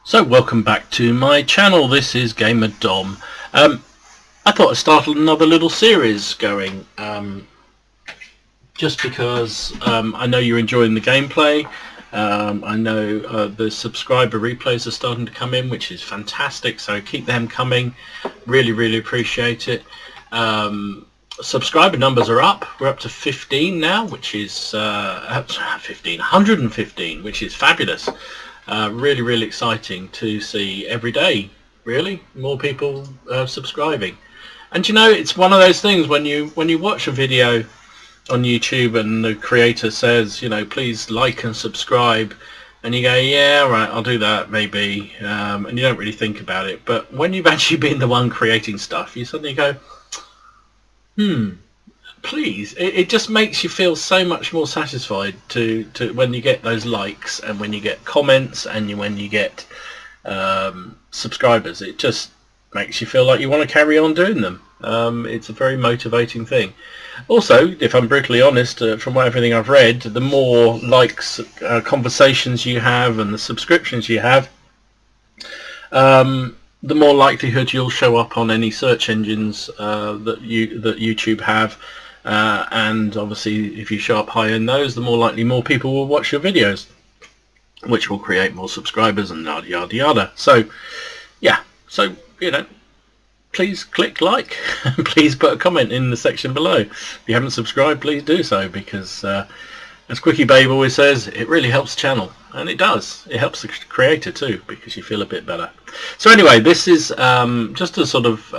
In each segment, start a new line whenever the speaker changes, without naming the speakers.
So welcome back to my channel. This is Gamer Dom. I thought I'd start another little series going, just because I know you're enjoying the gameplay. I know the subscriber replays are starting to come in, which is fantastic, so keep them coming. Really appreciate it. Subscriber numbers are up. We're up to 15 now, which is 115, which is fabulous. Really exciting to see every day. Really, more people subscribing. And you know, it's one of those things when you watch a video on YouTube and the creator says, you know, please like and subscribe, and you go, yeah, right, I'll do that maybe, and you don't really think about it. But when you've actually been the one creating stuff, you suddenly go, please. It just makes you feel so much more satisfied to when you get those likes and when you get comments and when you get subscribers. It just makes you feel like you want to carry on doing them. It's a very motivating thing. Also, if I'm brutally honest, from everything I've read, the more likes, conversations you have and the subscriptions you have, the more likelihood you'll show up on any search engines that YouTube have. And obviously if you show up high in those, the more likely more people will watch your videos, which will create more subscribers and yada yada. So yeah, so you know, please click like and please put a comment in the section below. If you haven't subscribed, please do so, because as Quickie Babe always says, it really helps the channel, and it does. It helps the creator too, because you feel a bit better. So anyway, this is just a sort of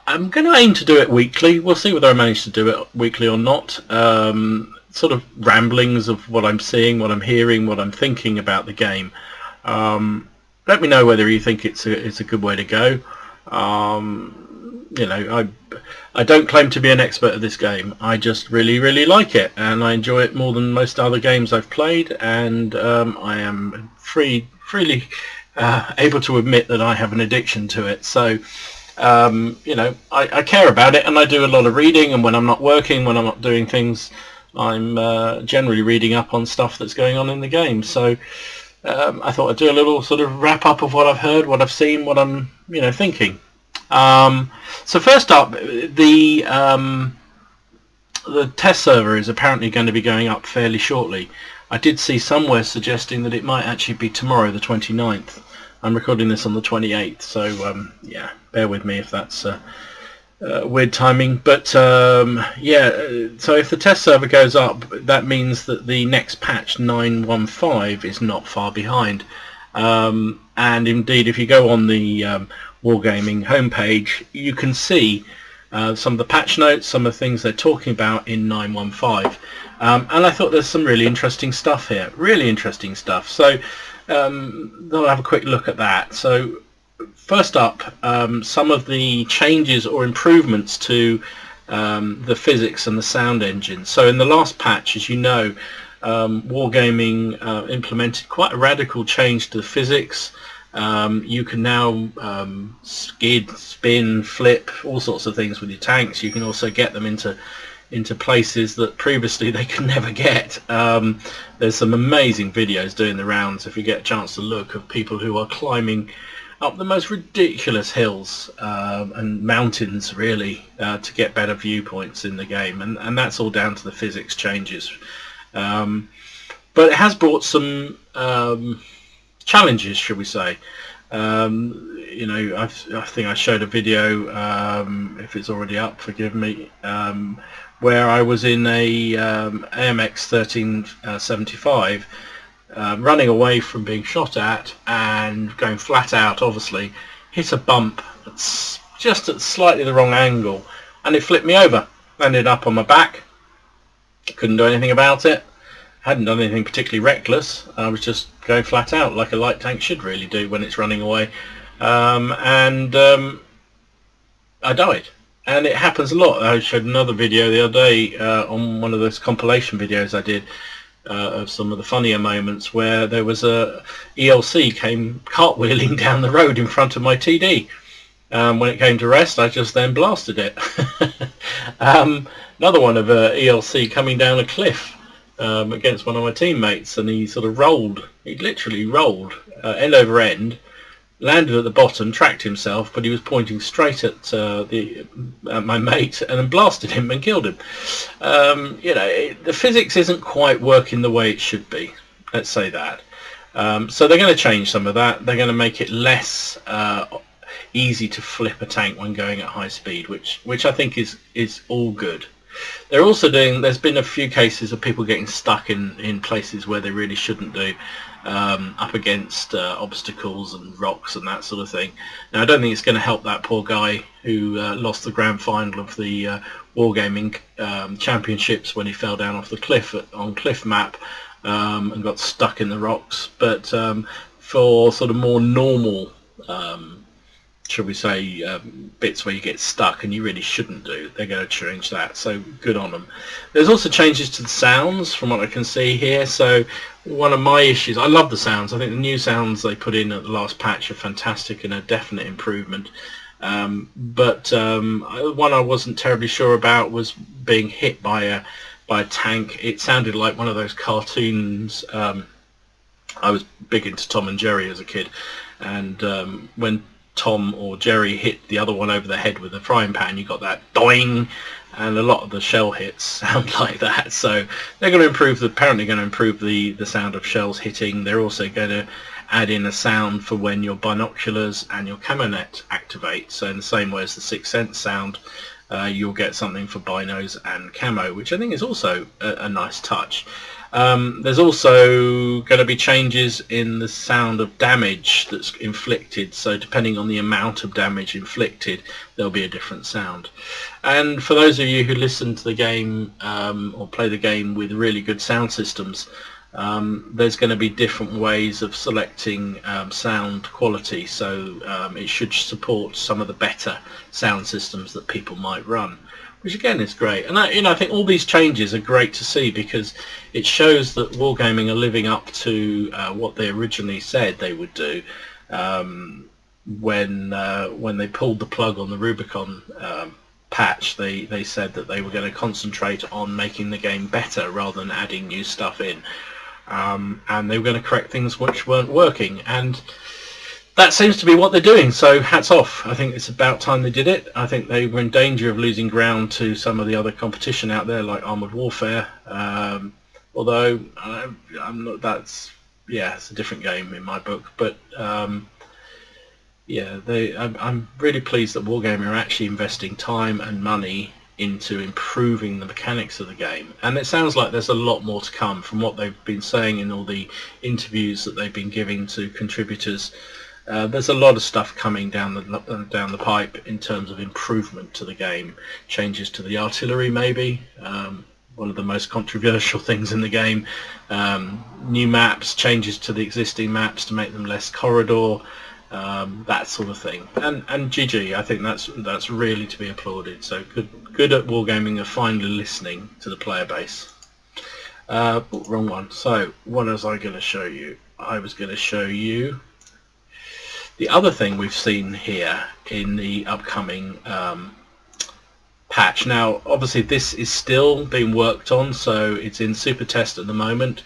I'm going to aim to do it weekly. We'll see whether I manage to do it weekly or not. Sort of ramblings of what I'm seeing, what I'm hearing, what I'm thinking about the game. Let me know whether you think it's a good way to go. You know, I don't claim to be an expert at this game. I just really like it, and I enjoy it more than most other games I've played, and I am freely able to admit that I have an addiction to it. So you know, I care about it, and I do a lot of reading, and when I'm not working, when I'm not doing things, I'm generally reading up on stuff that's going on in the game. So I thought I'd do a little sort of wrap up of what I've heard, what I've seen, what I'm thinking. So first up, the test server is apparently going to be going up fairly shortly. I did see somewhere suggesting that it might actually be tomorrow, the 29th. I'm recording this on the 28th, so yeah, bear with me if that's weird timing. But yeah, so if the test server goes up, that means that the next patch 9.15 is not far behind. And indeed, if you go on the Wargaming homepage, you can see some of the patch notes, some of the things they're talking about in 9.15. And I thought there's some really interesting stuff here, really interesting stuff. So I'll have a quick look at that. So first up, some of the changes or improvements to the physics and the sound engine. So in the last patch, as you know, Wargaming implemented quite a radical change to the physics. You can now skid, spin, flip, all sorts of things with your tanks. You can also get them into places that previously they could never get. There's some amazing videos doing the rounds, if you get a chance to look, of people who are climbing up the most ridiculous hills and mountains, really, to get better viewpoints in the game, and that's all down to the physics changes. But it has brought some challenges, shall we say. You know, I think I showed a video, if it's already up, forgive me, where I was in a AMX 1375 running away from being shot at and going flat out, obviously, hit a bump just at slightly the wrong angle, and it flipped me over. Ended up on my back, couldn't do anything about it, hadn't done anything particularly reckless. I was just going flat out like a light tank should really do when it's running away, and I died. And it happens a lot. I showed another video the other day on one of those compilation videos I did of some of the funnier moments where there was a ELC came cartwheeling down the road in front of my TD. When it came to rest, I just then blasted it. Another one of a ELC coming down a cliff against one of my teammates, and he sort of rolled. He literally rolled end over end, landed at the bottom, tracked himself, but he was pointing straight at my mate, and then blasted him and killed him. The physics isn't quite working the way it should be. Let's say that. So they're going to change some of that. They're going to make it less easy to flip a tank when going at high speed, which I think is all good. They're also doing. There's been a few cases of people getting stuck in places where they really shouldn't do, up against obstacles and rocks and that sort of thing. Now I don't think it's going to help that poor guy who lost the grand final of the Wargaming Championships when he fell down off the cliff on Cliff Map and got stuck in the rocks. But for sort of more normal, shall we say, bits where you get stuck and you really shouldn't do, they're going to change that, so good on them. There's also changes to the sounds from what I can see here. So one of my issues, I love the sounds. I think the new sounds they put in at the last patch are fantastic and a definite improvement. But one I wasn't terribly sure about was being hit by a tank. It sounded like one of those cartoons. I was big into Tom and Jerry as a kid, and when Tom or Jerry hit the other one over the head with a frying pan, you got that doing, and a lot of the shell hits sound like that. So they're going to improve apparently going to improve the sound of shells hitting. They're also going to add in a sound for when your binoculars and your camo net activate. So in the same way as the Sixth Sense sound, you'll get something for binos and camo, which I think is also a nice touch. There's also going to be changes in the sound of damage that's inflicted, so depending on the amount of damage inflicted there'll be a different sound. And for those of you who listen to the game or play the game with really good sound systems, there's going to be different ways of selecting sound quality, so it should support some of the better sound systems that people might run, which again is great. And I think all these changes are great to see, because it shows that Wargaming are living up to what they originally said they would do when they pulled the plug on the Rubicon patch. They said that they were going to concentrate on making the game better rather than adding new stuff in, and they were going to correct things which weren't working, and that seems to be what they're doing, so hats off. I think it's about time they did it. I think they were in danger of losing ground to some of the other competition out there, like Armoured Warfare. Although I'm not. That's it's a different game in my book. But I'm really pleased that Wargaming are actually investing time and money into improving the mechanics of the game, and it sounds like there's a lot more to come from what they've been saying in all the interviews that they've been giving to contributors. There's a lot of stuff coming down the pipe in terms of improvement to the game, changes to the artillery maybe, one of the most controversial things in the game, new maps, changes to the existing maps to make them less corridor, that sort of thing. And GG, I think that's really to be applauded. So good at Wargaming of finally listening to the player base. Wrong one. So what was I going to show you? I was going to show you the other thing we've seen here in the upcoming patch. Now, obviously, this is still being worked on, so it's in super test at the moment.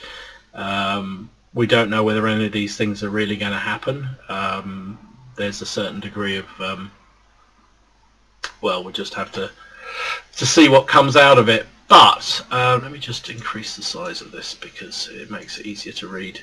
We don't know whether any of these things are really going to happen. There's a certain degree of, well, we'll just have to see what comes out of it. But let me just increase the size of this because it makes it easier to read.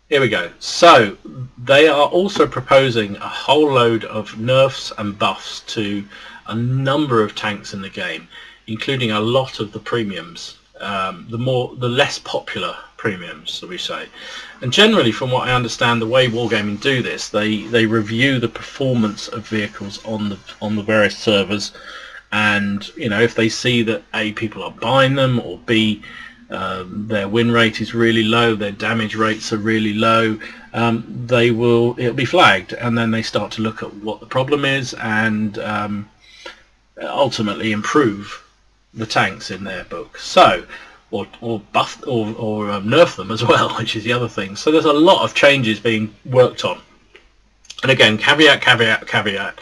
Here we go. So they are also proposing a whole load of nerfs and buffs to a number of tanks in the game, including a lot of the premiums, the less popular premiums, so we say. And generally, from what I understand, the way Wargaming do this, they review the performance of vehicles on the various servers, and if they see that A, people are buying them, or B, their win rate is really low, their damage rates are really low, it'll be flagged, and then they start to look at what the problem is and ultimately improve the tanks in their book. So, or buff or nerf them as well, which is the other thing. So there's a lot of changes being worked on. And again, caveat.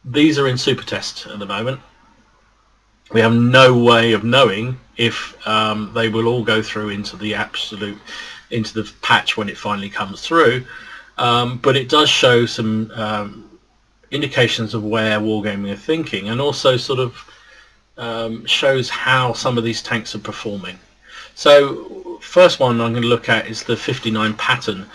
These are in super test at the moment. We have no way of knowing if they will all go through into the patch when it finally comes through. But it does show some indications of where Wargaming are thinking, and also sort of shows how some of these tanks are performing. So first one I'm going to look at is the 59 pattern,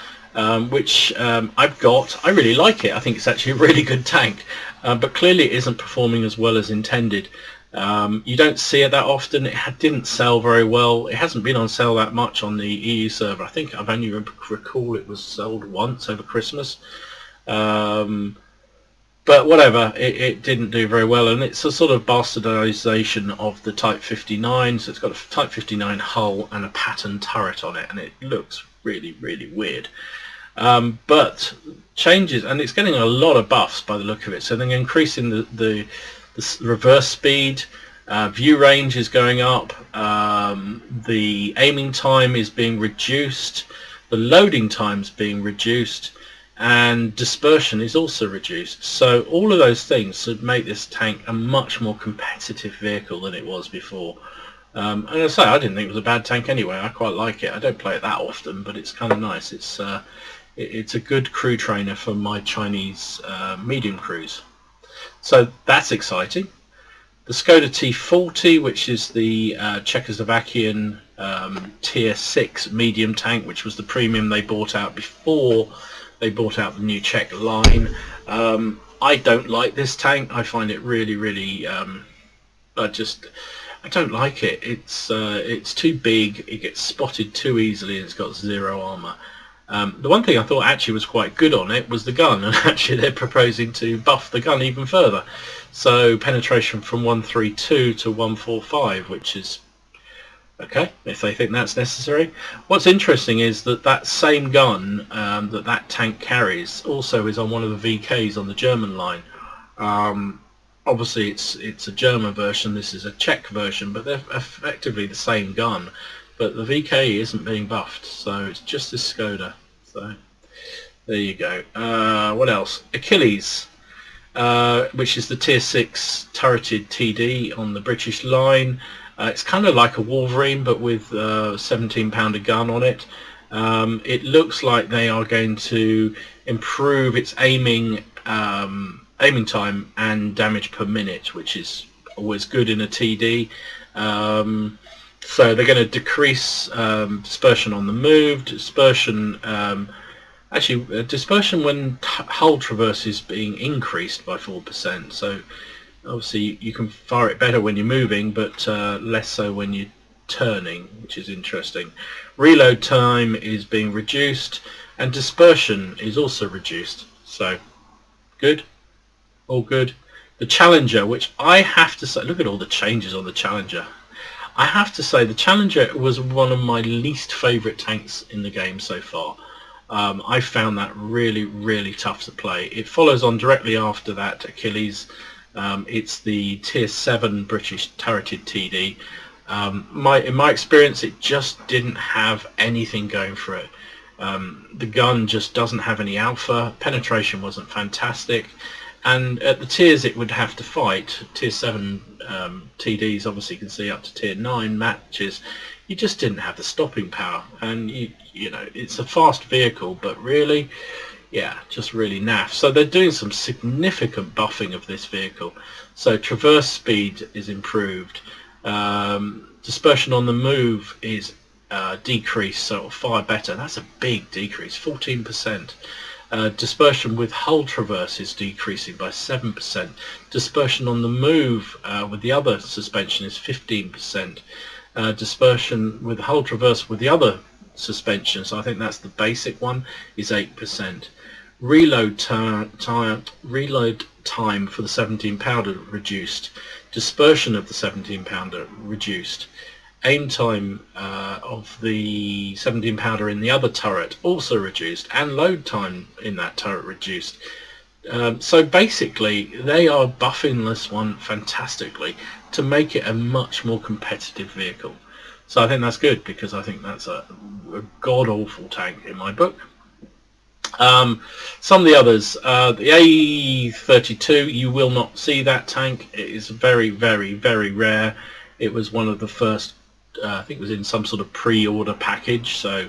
which I've got. I really like it. I think it's actually a really good tank, but clearly it isn't performing as well as intended. You don't see it that often. It didn't sell very well. It hasn't been on sale that much on the EU server. I think I've only recall it was sold once over Christmas. But whatever, it didn't do very well, and it's a sort of bastardization of the Type 59. So it's got a Type 59 hull and a pattern turret on it, and it looks really, really weird. But changes, and it's getting a lot of buffs by the look of it. So they're increasing the reverse speed, view range is going up, the aiming time is being reduced, the loading time is being reduced, and dispersion is also reduced. So all of those things should make this tank a much more competitive vehicle than it was before. And as I say, I didn't think it was a bad tank anyway. I quite like it. I don't play it that often, but it's kind of nice. It's a good crew trainer for my Chinese medium crews. So that's exciting. The Skoda T40, which is the Czechoslovakian tier 6 medium tank, which was the premium they bought out before they bought out the new Czech line. I don't like this tank. I find it really, really, I don't like it. It's too big, it gets spotted too easily, and it's got zero armour. The one thing I thought actually was quite good on it was the gun, and actually they're proposing to buff the gun even further. So penetration from 132 to 145, which is okay if they think that's necessary. What's interesting is that same gun that tank carries also is on one of the VKs on the German line. Obviously it's a German version, this is a Czech version, but they're effectively the same gun. But the VK isn't being buffed, so it's just this Skoda. So there you go. What else? Achilles, which is the tier 6 turreted TD on the British line. It's kind of like a Wolverine, but with a 17-pounder gun on it. It looks like they are going to improve its aiming time and damage per minute, which is always good in a TD. So they're going to decrease dispersion on the move, dispersion when hull traverse is being increased by 4%. So obviously you can fire it better when you're moving, but less so when you're turning, which is interesting. Reload time is being reduced, and dispersion is also reduced. So good, all good. The Challenger, which I have to say, look at all the changes on the Challenger. I have to say the Challenger was one of my least favourite tanks in the game so far. I found that really, really tough to play. It follows on directly after that Achilles. It's the tier 7 British turreted TD. In my experience, it just didn't have anything going for it. The gun just doesn't have any alpha. Penetration wasn't fantastic. And at the tiers it would have to fight, tier 7 TDs obviously you can see up to tier 9 matches, you just didn't have the stopping power. And you know, it's a fast vehicle, but really, yeah, just really naff. So they're doing some significant buffing of this vehicle. So traverse speed is improved, dispersion on the move is decreased, so far better. That's a big decrease, 14%. Dispersion with hull traverse is decreasing by 7%. Dispersion on the move with the other suspension is 15%. Dispersion with hull traverse with the other suspension, so I think that's the basic one, is 8%. Reload time for the 17-pounder reduced. Dispersion of the 17-pounder reduced. Aim time of the 17-pounder in the other turret also reduced, and load time in that turret reduced. So basically they are buffing this one fantastically to make it a much more competitive vehicle. So I think that's good, because I think that's a god-awful tank in my book. Some of the others, the A32, you will not see that tank. It is very, very, very rare. It was one of the first, I think it was in some sort of pre-order package, so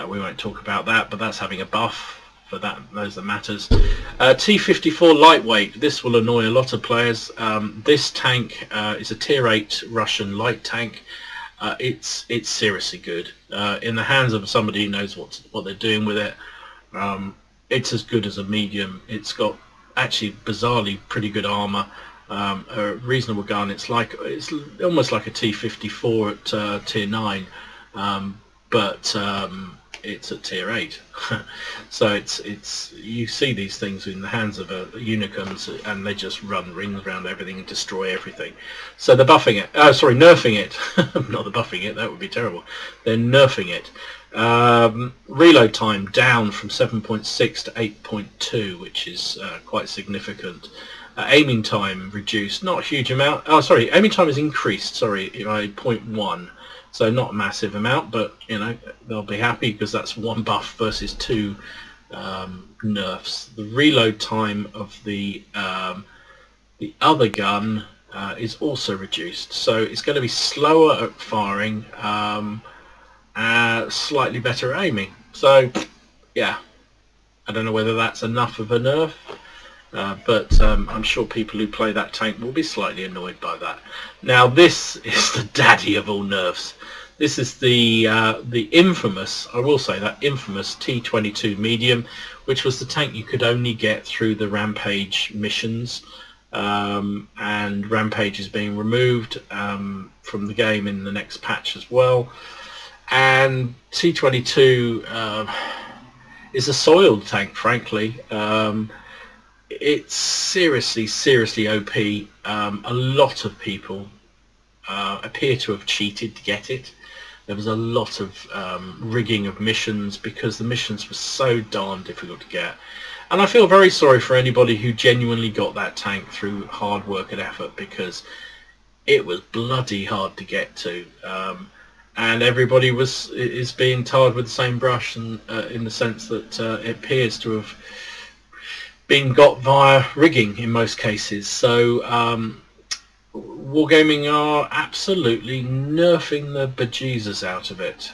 we won't talk about that, but that's having a buff for that, those that matters. T-54 lightweight, this will annoy a lot of players. This tank is a tier 8 Russian light tank. It's seriously good. In the hands of somebody who knows what they're doing with it, it's as good as a medium. It's got actually bizarrely pretty good armor, a reasonable gun. It's almost like a T-54 at tier 9, but it's at tier 8. So it's you see these things in the hands of unicorns, and they just run rings around everything and destroy everything. So they're buffing it. Nerfing it. Not the buffing it. That would be terrible. They're nerfing it. Reload time down from 7.6 to 8.2, which is quite significant. Aiming time reduced, not a huge amount. Aiming time is increased, by 0.1, so not a massive amount, but you know, they'll be happy because that's one buff versus two nerfs. The reload time of the other gun is also reduced, so it's going to be slower at firing, slightly better aiming. So yeah, I don't know whether that's enough of a nerf, but I'm sure people who play that tank will be slightly annoyed by that. Now this is the daddy of all nerfs. This is the infamous, I will say that, infamous T-22 medium, which was the tank you could only get through the Rampage missions, and Rampage is being removed from the game in the next patch as well. And T-22 is a soiled tank, frankly. It's seriously OP. A lot of people appear to have cheated to get it. There was a lot of rigging of missions because the missions were so darn difficult to get. And I feel very sorry for anybody who genuinely got that tank through hard work and effort, because it was bloody hard to get to. And everybody is being tarred with the same brush, and in the sense that it appears to have been got via rigging in most cases. So Wargaming are absolutely nerfing the bejesus out of it,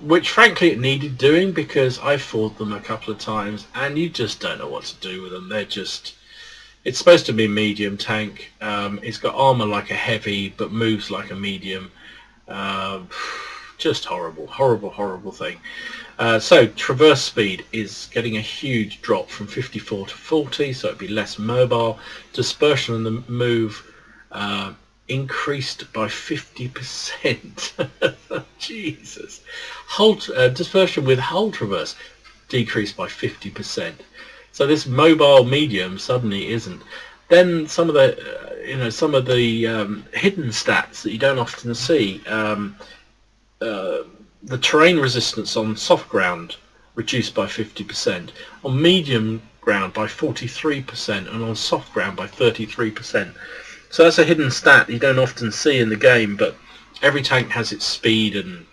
which frankly it needed doing, because I fought them a couple of times and you just don't know what to do with them. It's supposed to be a medium tank. It's got armor like a heavy but moves like a medium. Just horrible thing. So traverse speed is getting a huge drop from 54 to 40, so it'd be less mobile. Dispersion on the move increased by 50%. Jesus. Dispersion with hull traverse decreased by 50%. So this mobile medium suddenly isn't. Then some of the hidden stats that you don't often see. The terrain resistance on soft ground reduced by 50%, on medium ground by 43%, and on soft ground by 33%. So that's a hidden stat you don't often see in the game, but every tank has its speed and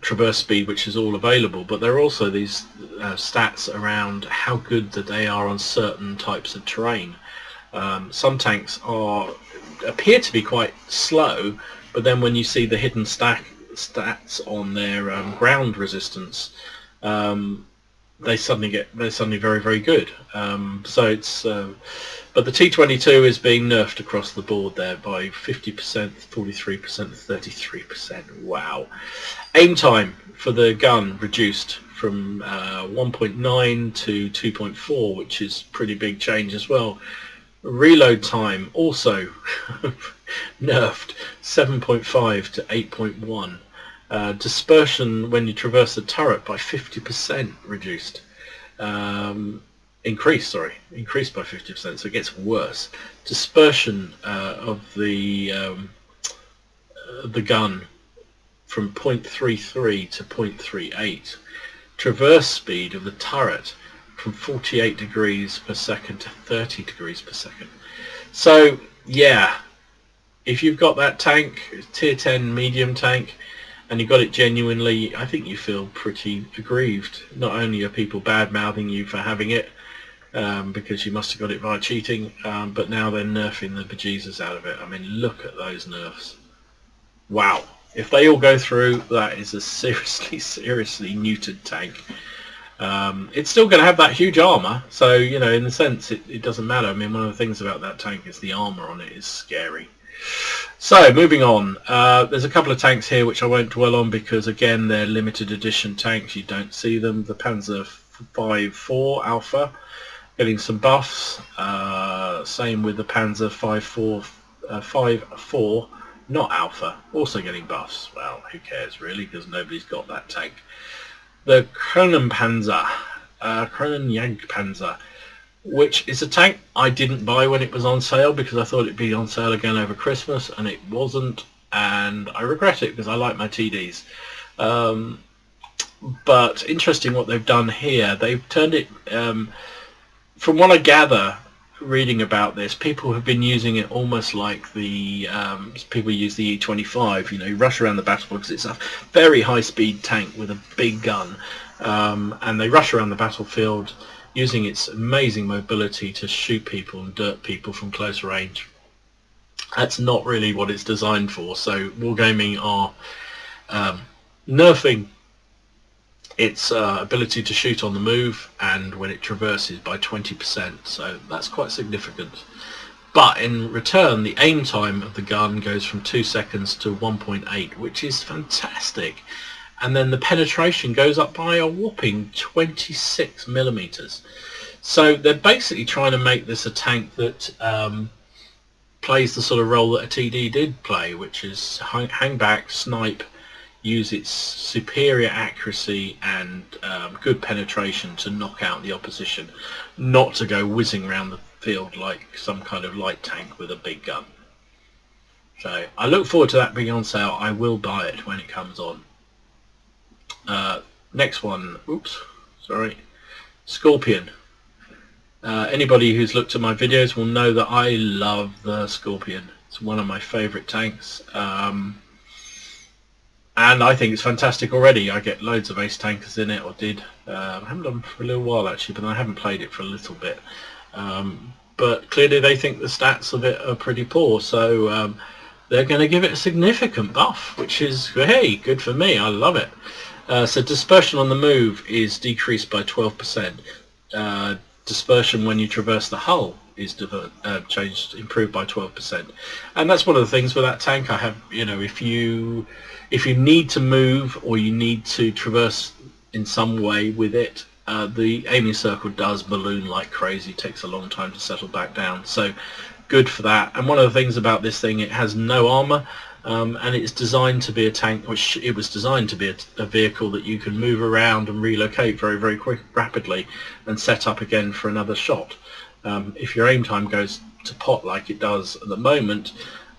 traverse speed, which is all available, but there are also these stats around how good that they are on certain types of terrain. Some tanks appear to be quite slow, but then when you see the hidden stats on their ground resistance, they're suddenly very, very good. So it's but the T-22 is being nerfed across the board there by 50%, 43%, 33%. Wow. Aim time for the gun reduced from 1.9 to 2.4, which is pretty big change as well. Reload time also nerfed, 7.5 to 8.1. Dispersion when you traverse the turret by 50% reduced. Increased by 50%, so it gets worse. Dispersion of the gun from 0.33 to 0.38. Traverse speed of the turret from 48 degrees per second to 30 degrees per second. So yeah, if you've got that tank, tier 10 medium tank, and you got it genuinely, I think you feel pretty aggrieved. Not only are people bad-mouthing you for having it, because you must have got it via cheating, but now they're nerfing the bejesus out of it. I mean, look at those nerfs. Wow. If they all go through, that is a seriously neutered tank. It's still going to have that huge armor, so, you know, in a sense, it doesn't matter. I mean, one of the things about that tank is the armor on it is scary. So, moving on. There's a couple of tanks here which I won't dwell on because, again, they're limited edition tanks. You don't see them. The Panzer 5.4 Alpha getting some buffs. Same with the Panzer 5.4 not Alpha, also getting buffs. Well, who cares really, because nobody's got that tank. The Kronenjagdpanzer, which is a tank I didn't buy when it was on sale because I thought it'd be on sale again over Christmas, and it wasn't, and I regret it because I like my TDs. But interesting what they've done here. They've turned it, from what I gather, reading about this, people have been using it almost like the people use the E-25. You know, you rush around the battlefield because it's a very high-speed tank with a big gun, and they rush around the battlefield using its amazing mobility to shoot people and dirt people from close range. That's not really what it's designed for. So wargaming are nerfing its ability to shoot on the move, and when it traverses, by 20%, so that's quite significant. But in return, the aim time of the gun goes from 2 seconds to 1.8, which is fantastic, and then the penetration goes up by a whopping 26 millimeters. So they're basically trying to make this a tank that plays the sort of role that a TD did play, which is hang back, snipe, use its superior accuracy and good penetration to knock out the opposition, not to go whizzing around the field like some kind of light tank with a big gun. So I look forward to that being on sale. I will buy it when it comes on. Next one, Scorpion. Anybody who's looked at my videos will know that I love the Scorpion. It's one of my favourite tanks. And I think it's fantastic already. I get loads of ace tankers in it, or did. I haven't done for a little while actually, but I haven't played it for a little bit. But clearly they think the stats of it are pretty poor, so they're going to give it a significant buff, which is, hey, good for me. I love it. So dispersion on the move is decreased by 12%. Dispersion when you traverse the hull is improved by 12%. And that's one of the things with that tank. I have, you know, if you need to move or you need to traverse in some way with it, the aiming circle does balloon like crazy. It takes a long time to settle back down, so good for that. And one of the things about this thing, it has no armor, and it's designed to be a tank, which it was designed to be a vehicle that you can move around and relocate very, very rapidly and set up again for another shot. If your aim time goes to pot like it does at the moment,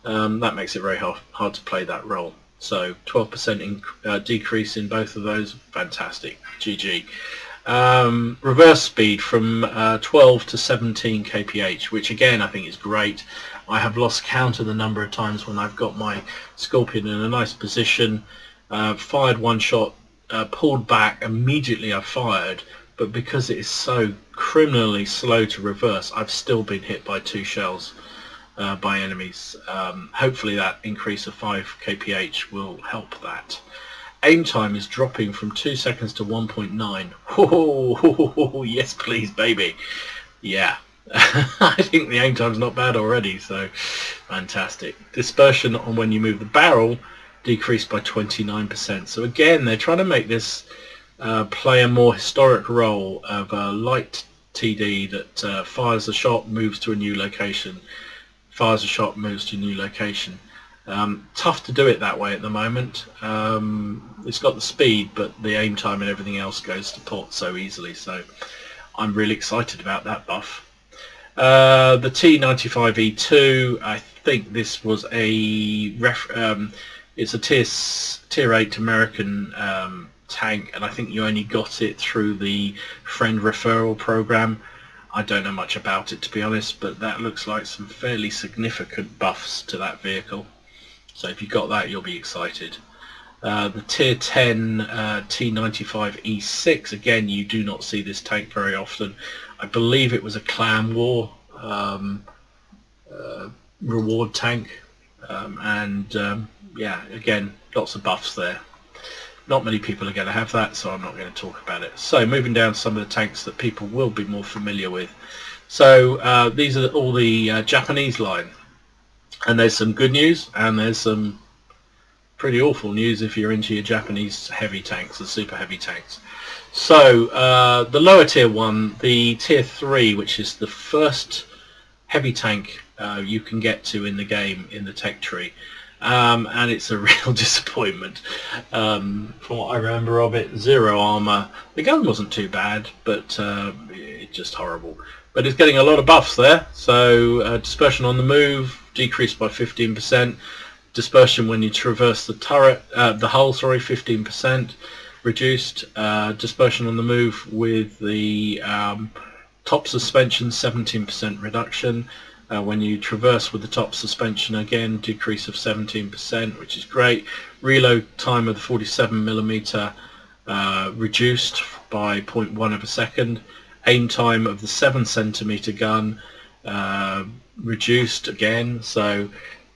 that makes it very hard to play that role. So 12% decrease in both of those, fantastic, GG. Reverse speed from 12 to 17 kph, which again I think is great. I have lost count of the number of times when I've got my Scorpion in a nice position, fired one shot, pulled back, immediately I've fired, but because it is so criminally slow to reverse, I've still been hit by 2 shells by enemies. Hopefully that increase of 5 kph will help that. Aim time is dropping from 2 seconds to 1.9. Oh, yes please baby. Yeah. I think the aim time's not bad already, so fantastic. Dispersion on when you move the barrel decreased by 29%. So again, they're trying to make this play a more historic role of a light TD that fires a shot, moves to a new location, fires a shot, moves to a new location. Tough to do it that way at the moment. It's got the speed, but the aim time and everything else goes to pot so easily, so I'm really excited about that buff. The T95E2, I think this was a it's a tier 8 American tank, and I think you only got it through the friend referral program. I don't know much about it, to be honest, but that looks like some fairly significant buffs to that vehicle. So if you got that, you'll be excited. The Tier 10 T95E6, again, you do not see this tank very often. I believe it was a Clan War reward tank, yeah, again, lots of buffs there. Not many people are going to have that, so I'm not going to talk about it. So moving down to some of the tanks that people will be more familiar with. So these are all the Japanese line, and there's some good news and there's some pretty awful news if you're into your Japanese heavy tanks, the super heavy tanks. So the lower tier one, the tier 3, which is the first heavy tank you can get to in the game in the tech tree, and it's a real disappointment. From what I remember of it, 0 armor. The gun wasn't too bad, but it's just horrible. But it's getting a lot of buffs there. So dispersion on the move decreased by 15%. Dispersion when you traverse the turret, the hull, sorry, 15% reduced. Dispersion on the move with the top suspension, 17% reduction. When you traverse with the top suspension, again, decrease of 17%, which is great. Reload time of the 47mm reduced by 0.1 of a second. Aim time of the 7cm gun reduced again. So,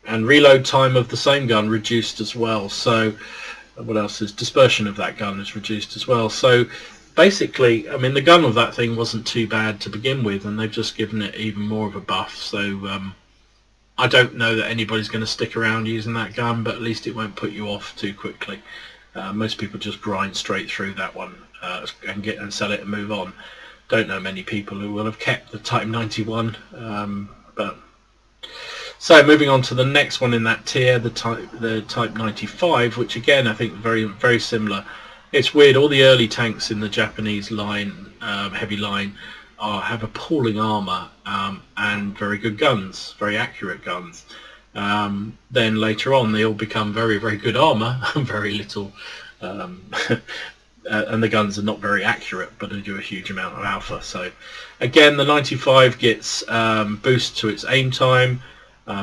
and reload time of the same gun reduced as well. So what else is dispersion of that gun is reduced as well. So basically, I mean, the gun of that thing wasn't too bad to begin with, and they've just given it even more of a buff. So I don't know that anybody's going to stick around using that gun, but at least it won't put you off too quickly. Most people just grind straight through that one and sell it and move on. Don't know many people who will have kept the Type 91, but so moving on to the next one in that tier, the Type 95, which again I think very similar. It's weird, all the early tanks in the Japanese line, heavy line, have appalling armor and very good guns, very accurate guns. Then later on they all become very good armor and very little, and the guns are not very accurate, but they do a huge amount of alpha. So again, the 95 gets boost to its aim time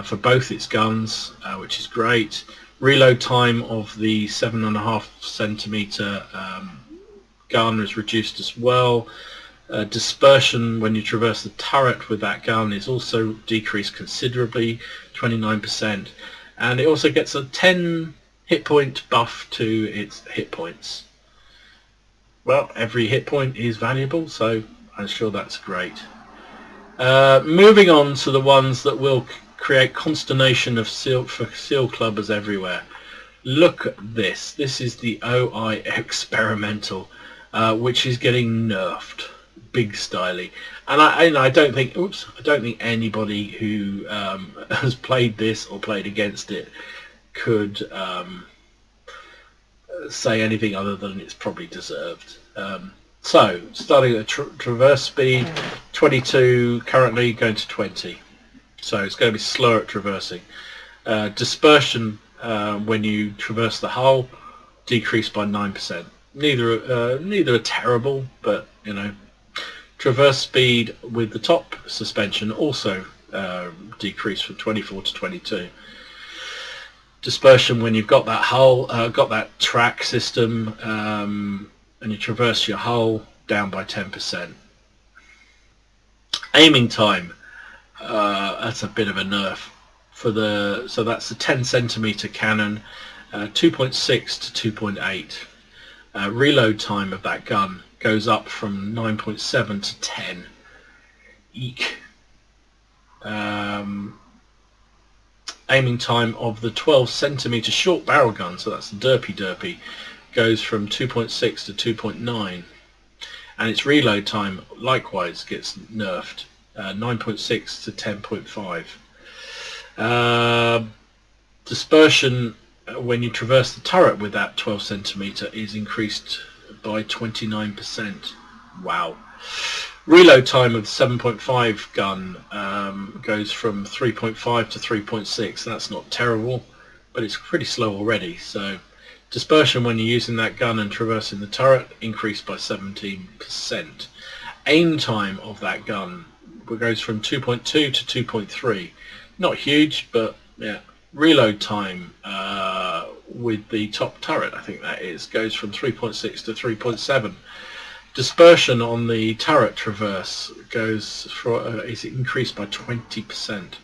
for both its guns, which is great. Reload time of the 7.5cm gun is reduced as well. Dispersion when you traverse the turret with that gun is also decreased considerably, 29%, and it also gets a 10 hit point buff to its hit points. Well, every hit point is valuable, so I'm sure that's great. Moving on to the ones that will create consternation for seal clubbers everywhere. Look at this. This is the OI experimental, which is getting nerfed, big styly. And I don't think, I don't think anybody who has played this or played against it could say anything other than it's probably deserved. So starting at traverse speed, 22 currently, going to 20. So it's going to be slower at traversing. Dispersion when you traverse the hull, decreased by 9%. Neither are terrible, but you know. Traverse speed with the top suspension also decreased from 24 to 22. Dispersion when you've got that hull, got that track system, and you traverse your hull, down by 10%. Aiming time, that's a bit of a nerf for the. So that's the 10cm cannon, 2.6 to 2.8. Reload time of that gun goes up from 9.7 to 10. Eek. Aiming time of the 12cm short barrel gun, so that's the derpy, goes from 2.6 to 2.9, and its reload time likewise gets nerfed, 9.6 to 10.5. Dispersion when you traverse the turret with that 12cm is increased by 29%. Wow. Reload time of the 7.5 gun goes from 3.5 to 3.6. That's not terrible, but it's pretty slow already. So dispersion when you're using that gun and traversing the turret increased by 17%. Aim time of that gun goes from 2.2 to 2.3. Not huge, but yeah. Reload time with the top turret, I think that is, goes from 3.6 to 3.7. Dispersion on the turret traverse goes for is increased by 20%,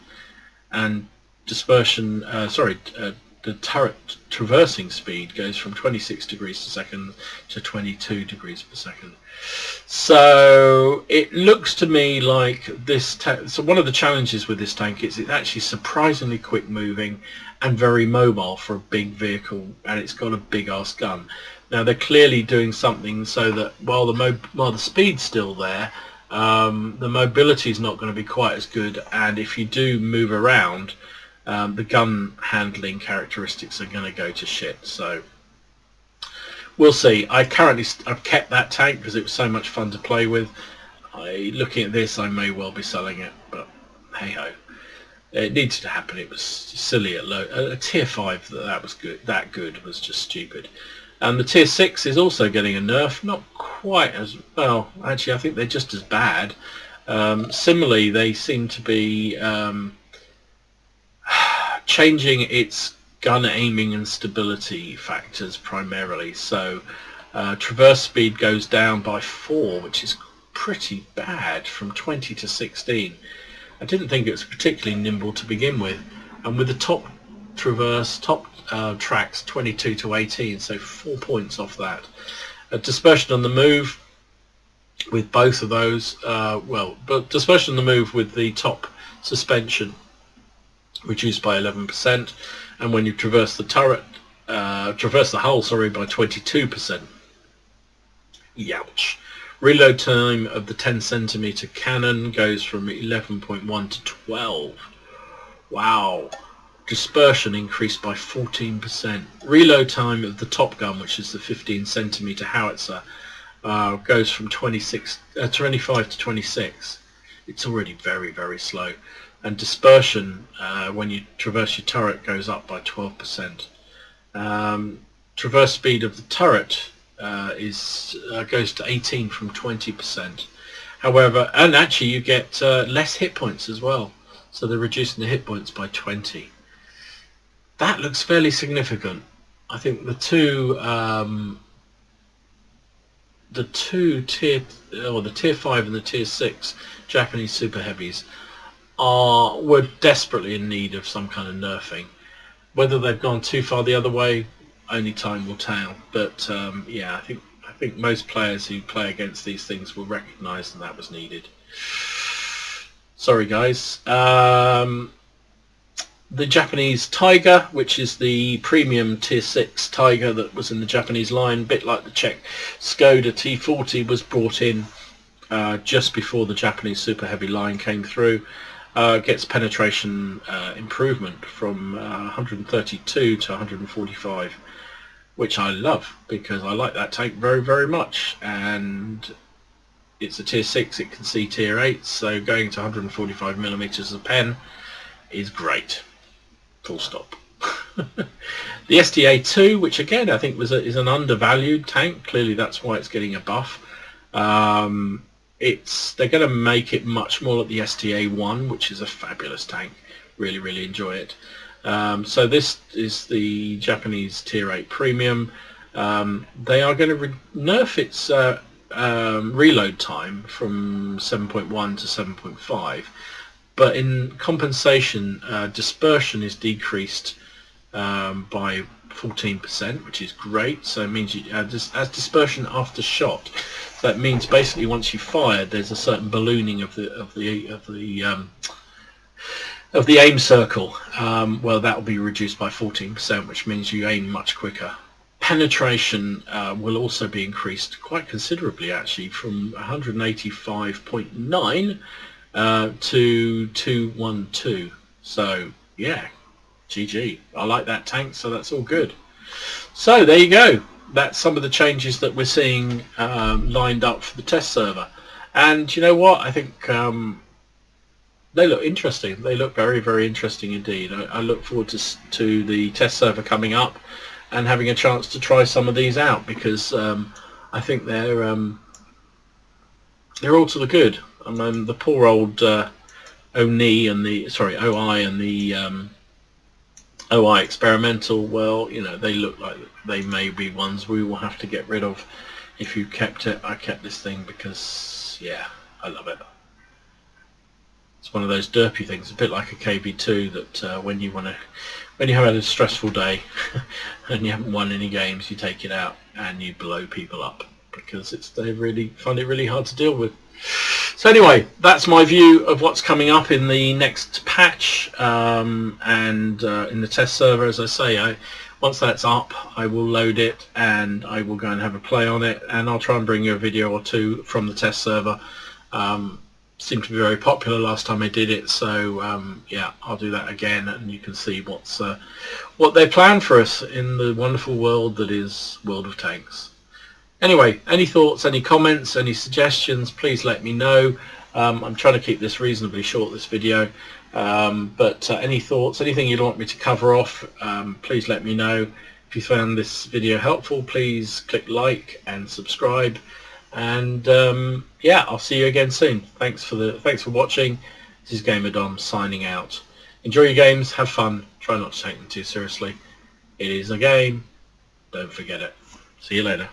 and dispersion the turret traversing speed goes from 26 degrees per second to 22 degrees per second. So it looks to me like this so one of the challenges with this tank is it's actually surprisingly quick moving and very mobile for a big vehicle, and it's got a big ass gun. Now they're clearly doing something so that while the speed's still there, the mobility is not going to be quite as good, and if you do move around, the gun handling characteristics are going to go to shit. So we'll see. I've kept that tank because it was so much fun to play with. Looking at this, I may well be selling it, but hey ho. It needed to happen. It was silly at a tier 5 that was good. That good was just stupid. And the tier 6 is also getting a nerf. Not quite as well. Actually, I think they're just as bad. Similarly, they seem to be changing its gun aiming and stability factors primarily. So traverse speed goes down by 4, which is pretty bad, from 20 to 16. I didn't think it was particularly nimble to begin with, and with the top tracks 22 to 18, so 4 points off that. Dispersion on the move with both of those, but dispersion on the move with the top suspension reduced by 11%, and when you traverse the hull, by 22%. Youch. Reload time of the 10cm cannon goes from 11.1 to 12. Wow. Dispersion increased by 14%. Reload time of the top gun, which is the 15cm howitzer, goes from 25 to 26. It's already very, very slow. And dispersion, when you traverse your turret, goes up by 12%. Traverse speed of the turret goes to 18 from 20%. However, and actually you get less hit points as well. So they're reducing the hit points by 20. That looks fairly significant. I think the tier 5 and the tier 6 Japanese super heavies were desperately in need of some kind of nerfing. Whether they've gone too far the other way, only time will tell. But yeah, I think most players who play against these things will recognise that was needed. Sorry guys. The Japanese Tiger, which is the premium tier 6 Tiger that was in the Japanese line, a bit like the Czech Skoda T40, was brought in just before the Japanese super heavy line came through. Gets penetration improvement from 132 to 145, which I love because I like that tank very, very much, and it's a tier 6, it can see tier 8, so going to 145mm as a pen is great. Full stop. The SDA-2, which again I think is an undervalued tank. Clearly that's why it's getting a buff. They're going to make it much more like the SDA-1, which is a fabulous tank. Really, really enjoy it. So this is the Japanese tier 8 premium. They are going to nerf its reload time from 7.1 to 7.5. But in compensation, dispersion is decreased by 14%, which is great. So it means you as dispersion after shot. That means basically once you fired, there's a certain ballooning of the aim circle. Well, that will be reduced by 14%, which means you aim much quicker. Penetration will also be increased quite considerably, actually, from 185.9 to 212. So yeah, GG. I like that tank, so that's all good. So there you go. That's some of the changes that we're seeing lined up for the test server. And you know what? I think they look interesting. They look very, very interesting indeed. I look forward to the test server coming up and having a chance to try some of these out, because I think they're all to the good. I mean, the poor old OI and the OI experimental, well, you know, they look like they may be ones we will have to get rid of. If you kept it, I kept this thing because, yeah, I love it. It's one of those derpy things, a bit like a KB2 that when you have had a stressful day and you haven't won any games, you take it out and you blow people up because they really find it really hard to deal with. So anyway, that's my view of what's coming up in the next patch, and in the test server. As I say, once that's up, I will load it and I will go and have a play on it, and I'll try and bring you a video or two from the test server. Seemed to be very popular last time I did it, so yeah, I'll do that again, and you can see what they plan for us in the wonderful world that is World of Tanks. Anyway, any thoughts, any comments, any suggestions, please let me know. I'm trying to keep this reasonably short, this video, but any thoughts, anything you'd want me to cover off, please let me know. If you found this video helpful, please click like and subscribe, and yeah, I'll see you again soon. Thanks for watching. This is Gamer Dom signing out. Enjoy your games, have fun, try not to take them too seriously. It is a game, don't forget it. See you later.